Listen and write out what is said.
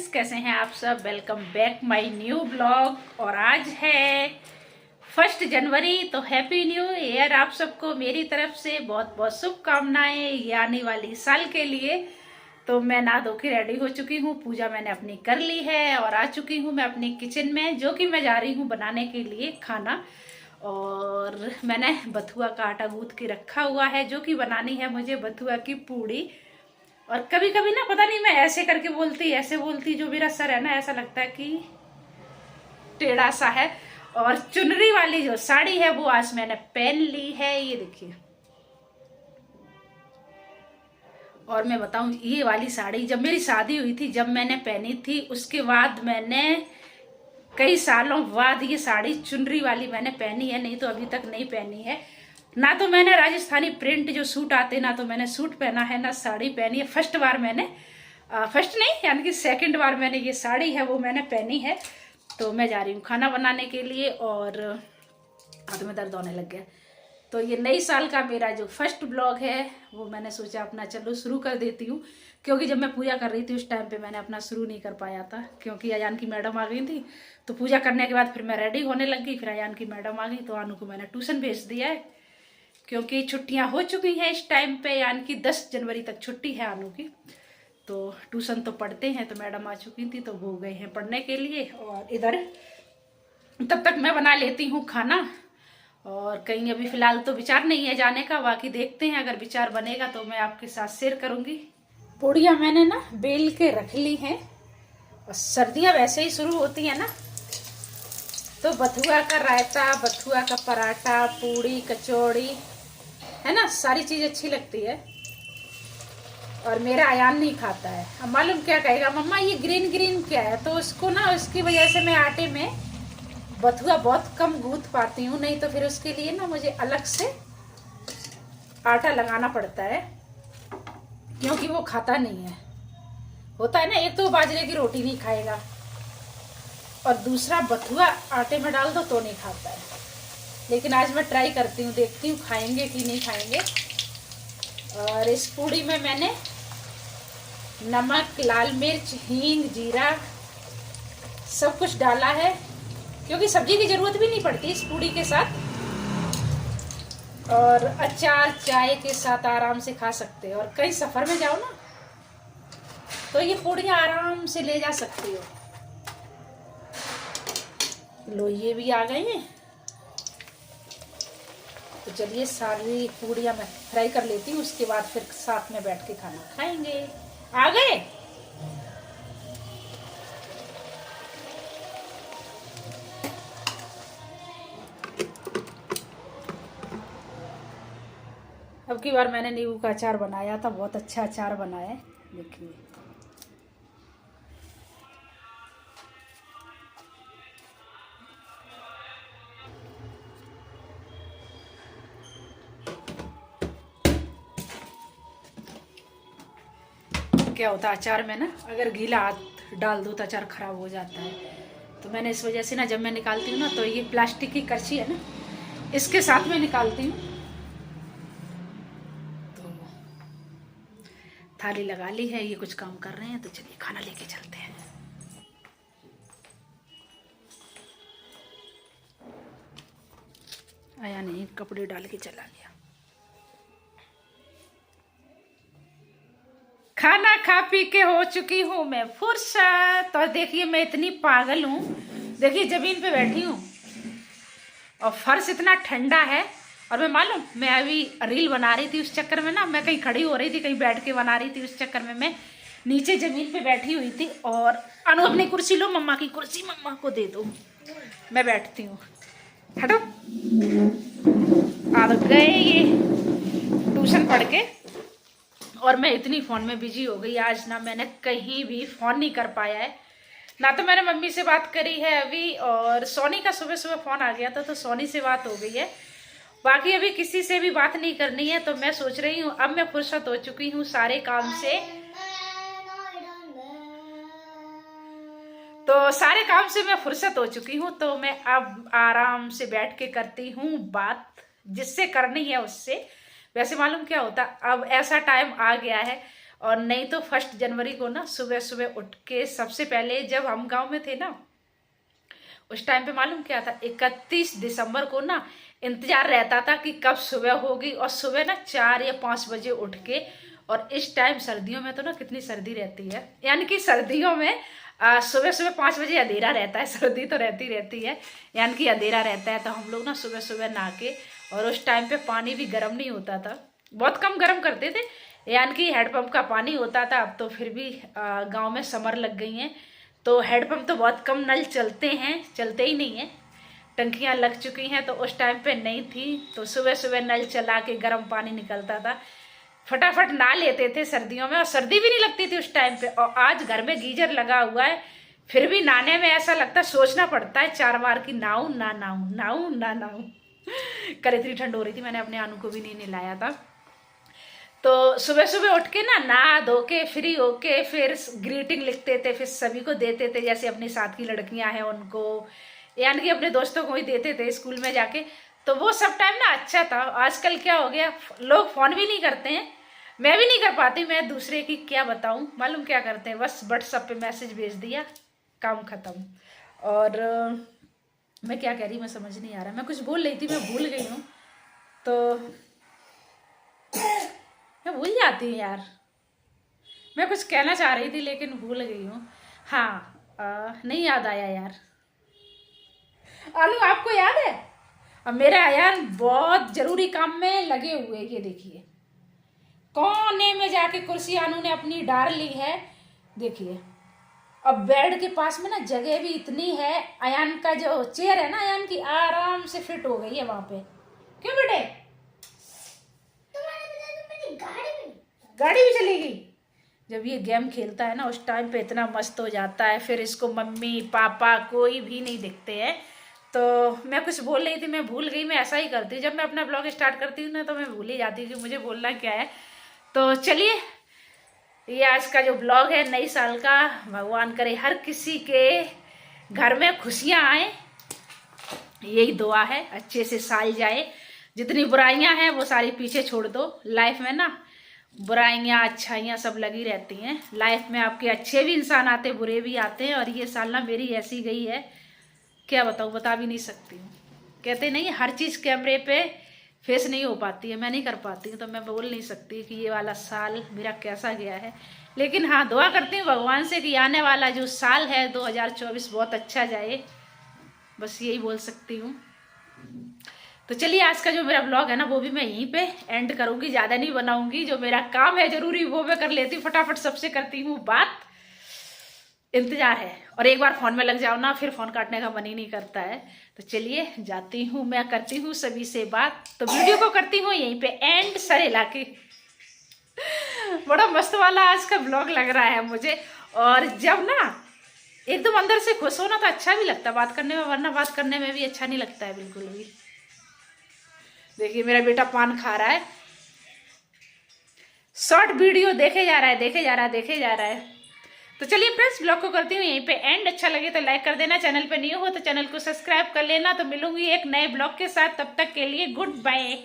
Friends, कैसे हैं आप सब। Welcome back my new blog. और आज है 1 जनवरी, तो हैप्पी न्यू ईयर आप सबको मेरी तरफ से। बहुत बहुत शुभकामनाएं ये आने वाली साल के लिए। तो मैं नहा धो के रेडी हो चुकी हूँ, पूजा मैंने अपनी कर ली है और आ चुकी हूँ मैं अपनी किचन में, जो कि मैं जा रही हूँ बनाने के लिए खाना। और मैंने बथुआ का आटा गूंथ के रखा हुआ है, जो कि बनानी है मुझे बथुआ की पूड़ी। और कभी कभी ना पता नहीं मैं ऐसे करके बोलती ऐसे बोलती, जो मेरा सर है ना ऐसा लगता है कि टेढ़ा सा है। और चुनरी वाली जो साड़ी है वो आज मैंने पहन ली है, ये देखिए। और मैं बताऊं, ये वाली साड़ी जब मेरी शादी हुई थी, जब मैंने पहनी थी, उसके बाद मैंने कई सालों बाद ये साड़ी चुनरी वाली मैंने पहनी है, नहीं तो अभी तक नहीं पहनी है। ना तो मैंने राजस्थानी प्रिंट जो सूट आते, ना तो मैंने सूट पहना है, ना साड़ी पहनी है। फर्स्ट बार मैंने फर्स्ट नहीं यानी कि सेकंड बार मैंने ये साड़ी है वो मैंने पहनी है। तो मैं जा रही हूँ खाना बनाने के लिए और हाथ में दर्द होने लग गया। तो ये नई साल का मेरा जो फर्स्ट ब्लॉग है वो मैंने सोचा अपना चलो शुरू कर देती हूँ, क्योंकि जब मैं पूजा कर रही थी उस टाइम पे मैंने अपना शुरू नहीं कर पाया था, क्योंकि अयान की मैडम आ गई थी। तो पूजा करने के बाद फिर मैं रेडी होने लग गई, फिर अयान की मैडम आ गई, तो अनु को मैंने ट्यूशन भेज दिया है, क्योंकि छुट्टियां हो चुकी हैं इस टाइम पे, यानी कि 10 जनवरी तक छुट्टी है अनु की। तो ट्यूशन तो पढ़ते हैं, तो मैडम आ चुकी थी तो वो गए हैं पढ़ने के लिए। और इधर तब तक मैं बना लेती हूँ खाना। और कहीं अभी फिलहाल तो विचार नहीं है जाने का, बाकी देखते हैं, अगर विचार बनेगा तो मैं आपके साथ शेयर करूंगी। पूड़ियाँ मैंने ना बेल के रख ली हैं, और सर्दियाँ वैसे ही शुरू होती है ना, तो बथुआ का रायता, बथुआ का पराठा, पूड़ी, कचौड़ी, है ना, सारी चीज अच्छी लगती है। और मेरा अयान नहीं खाता है। अब मालूम क्या कहेगा, मम्मा ये ग्रीन ग्रीन क्या है। तो उसको ना उसकी वजह से मैं आटे में बथुआ बहुत कम गूंथ पाती हूँ, नहीं तो फिर उसके लिए ना मुझे अलग से आटा लगाना पड़ता है, क्योंकि वो खाता नहीं है। होता है ना, एक तो बाजरे की रोटी नहीं खाएगा और दूसरा बथुआ आटे में डाल दो तो नहीं खाता है। लेकिन आज मैं ट्राई करती हूँ, देखती हूँ खाएंगे कि नहीं खाएंगे। और इस पूड़ी में मैंने नमक, लाल मिर्च, हींग, जीरा सब कुछ डाला है, क्योंकि सब्जी की जरूरत भी नहीं पड़ती इस पूड़ी के साथ। और अचार चाय के साथ आराम से खा सकते हो, और कहीं सफर में जाओ ना तो ये पूड़ियाँ आराम से ले जा सकती हो। लो ये भी आ गई हैं, तो चलिए सारी पूड़ियाँ मैं फ्राई कर लेती हूँ, उसके बाद फिर साथ में बैठ के खाना खाएंगे। आ गए। अब की बार मैंने नींबू का अचार बनाया था, बहुत अच्छा अचार बनाया है, देखिए। क्या होता है अचार में ना, अगर गीला हाथ डाल दो तो अचार खराब हो जाता है। तो मैंने इस वजह से ना, जब मैं निकालती हूँ ना, तो ये प्लास्टिक की करछी है ना, इसके साथ में निकालती हूँ। तो थाली लगा ली है, ये कुछ काम कर रहे हैं, तो चलिए खाना लेके चलते हैं। आया नहीं, कपड़े डाल के चला गया। खाना खा पी के हो चुकी हूँ मैं फुर्सत। और देखिए मैं इतनी पागल हूँ, देखिए जमीन पे बैठी हूँ और फर्श इतना ठंडा है। और मैं मालूम, मैं अभी रील बना रही थी, उस चक्कर में ना मैं कहीं खड़ी हो रही थी, कहीं बैठ के बना रही थी, उस चक्कर में मैं नीचे जमीन पे बैठी हुई थी। और अनु अपनी कुर्सी लो, मम्मा की कुर्सी मम्मा को दे दो, मैं बैठती हूँ। हटो। आ गए ये ट्यूशन पढ़ के, और मैं इतनी फ़ोन में बिजी हो गई आज ना, मैंने कहीं भी फ़ोन नहीं कर पाया है ना। तो मैंने मम्मी से बात करी है अभी, और सोनी का सुबह सुबह फ़ोन आ गया था, तो सोनी से बात हो गई है। बाकी अभी किसी से भी बात नहीं करनी है। तो मैं सोच रही हूँ, अब मैं फुर्सत हो चुकी हूँ सारे काम से, तो सारे काम से मैं फुर्सत हो चुकी हूँ, तो मैं अब आराम से बैठ के करती हूँ बात, जिससे करनी है उससे। वैसे मालूम क्या होता, अब ऐसा टाइम आ गया है और नहीं तो 1 जनवरी को ना सुबह सुबह उठ के, सबसे पहले जब हम गांव में थे ना उस टाइम पे मालूम क्या था, 31 दिसंबर को ना इंतजार रहता था कि कब सुबह होगी, और सुबह ना 4 या 5 बजे उठ के, और इस टाइम सर्दियों में तो ना कितनी सर्दी रहती है, यानी कि सर्दियों में सुबह सुबह 5 बजे अंधेरा रहता है, सर्दी तो रहती है यानी कि अंधेरा रहता है। तो हम लोग ना सुबह सुबह नहा के, और उस टाइम पे पानी भी गर्म नहीं होता था, बहुत कम गर्म करते थे, यानी कि हैंडपम्प का पानी होता था। अब तो फिर भी गांव में समर लग गई हैं तो हैंडपम्प तो बहुत कम, नल चलते हैं, चलते ही नहीं है, टंकियां लग चुकी हैं, तो उस टाइम पे नहीं थी। तो सुबह सुबह नल चला के गर्म पानी निकलता था, फटाफट नहा लेते थे सर्दियों में, और सर्दी भी नहीं लगती थी उस टाइम पे। और आज घर में गीजर लगा हुआ है, फिर भी नहाने में ऐसा लगता है, सोचना पड़ता है 4 बार कि नहाऊं ना नहाऊं, नहाऊं ना नहाऊं। कल इतनी ठंड हो रही थी, मैंने अपने आनू को भी नहीं नहलाया था। तो सुबह सुबह उठ के ना नहा धो के फ्री होके फिर ग्रीटिंग लिखते थे, फिर सभी को देते थे, जैसे अपने साथ की लड़कियां हैं उनको, यानी कि अपने दोस्तों को ही देते थे स्कूल में जाके। तो वो सब टाइम ना अच्छा था। आजकल क्या हो गया, लोग फोन भी नहीं करते हैं, मैं भी नहीं कर पाती, मैं दूसरे की क्या बताऊं, मालूम क्या करते हैं, बस व्हाट्सएप पे मैसेज भेज दिया, काम खत्म। और मैं क्या कह रही, मैं समझ नहीं आ रहा, मैं कुछ बोल रही थी, मैं भूल गई हूँ, तो मैं भूल जाती हूँ यार, मैं कुछ कहना चाह रही थी लेकिन भूल गई हूँ। हाँ नहीं याद आया यार। आलू आपको याद है? अब मेरा यार बहुत जरूरी काम में लगे हुए, ये देखिए कोने में जाके कुर्सी आनू ने अपनी डाल ली है, देखिए। अब बेड के पास में ना जगह भी इतनी है, अयान का जो चेयर है ना, अयान की आराम से फिट हो गई है वहां पे। क्यों बेटे? गाड़ी भी चलेगी। जब ये गेम खेलता है ना उस टाइम पे इतना मस्त हो जाता है, फिर इसको मम्मी पापा कोई भी नहीं दिखते हैं। तो मैं कुछ बोल रही थी, मैं भूल गई, मैं ऐसा ही करती हूँ जब मैं अपना ब्लॉग स्टार्ट करती हूँ ना, तो मैं भूल ही जाती हूँ कि मुझे बोलना क्या है। तो चलिए, ये आज का जो ब्लॉग है नई साल का, भगवान करे हर किसी के घर में खुशियाँ आए, यही दुआ है, अच्छे से साल जाए, जितनी बुराइयां हैं वो सारी पीछे छोड़ दो। लाइफ में ना बुराइयां अच्छाइयां सब लगी रहती हैं, लाइफ में आपके अच्छे भी इंसान आते, बुरे भी आते हैं, और ये साल ना मेरी ऐसी गई है, क्या बताऊँ, बता भी नहीं सकती हूँ। कहते नहीं हर चीज़ कैमरे पे फेस नहीं हो पाती है, मैं नहीं कर पाती हूँ, तो मैं बोल नहीं सकती कि ये वाला साल मेरा कैसा गया है। लेकिन हाँ, दुआ करती हूँ भगवान से कि आने वाला जो साल है 2024 बहुत अच्छा जाए, बस यही बोल सकती हूँ। तो चलिए, आज का जो मेरा ब्लॉग है ना वो भी मैं यहीं पे एंड करूंगी, ज़्यादा नहीं बनाऊंगी, जो मेरा काम है जरूरी वो मैं कर लेती हूँ, फटाफट सबसे करती हूँ बात, इंतजार है, और एक बार फोन में लग जाओ ना फिर फोन काटने का मन ही नहीं करता है। तो चलिए जाती हूँ, मैं करती हूँ सभी से बात, तो वीडियो को करती हूँ यहीं पे एंड, सर हिला के। बड़ा मस्त वाला आज का ब्लॉग लग रहा है मुझे, और जब ना एकदम अंदर से खुश हो ना तो अच्छा भी लगता है बात करने में, वरना बात करने में भी अच्छा नहीं लगता है बिल्कुल भी। देखिए मेरा बेटा पान खा रहा है, शॉर्ट वीडियो देखे जा रहा है, देखे जा रहा है, देखे जा रहा है। तो चलिए फ्रेंड्स, ब्लॉग को करती हूँ यहीं पे एंड, अच्छा लगे तो लाइक कर देना, चैनल पे न्यू हो तो चैनल को सब्सक्राइब कर लेना। तो मिलूंगी एक नए ब्लॉग के साथ, तब तक के लिए गुड बाय।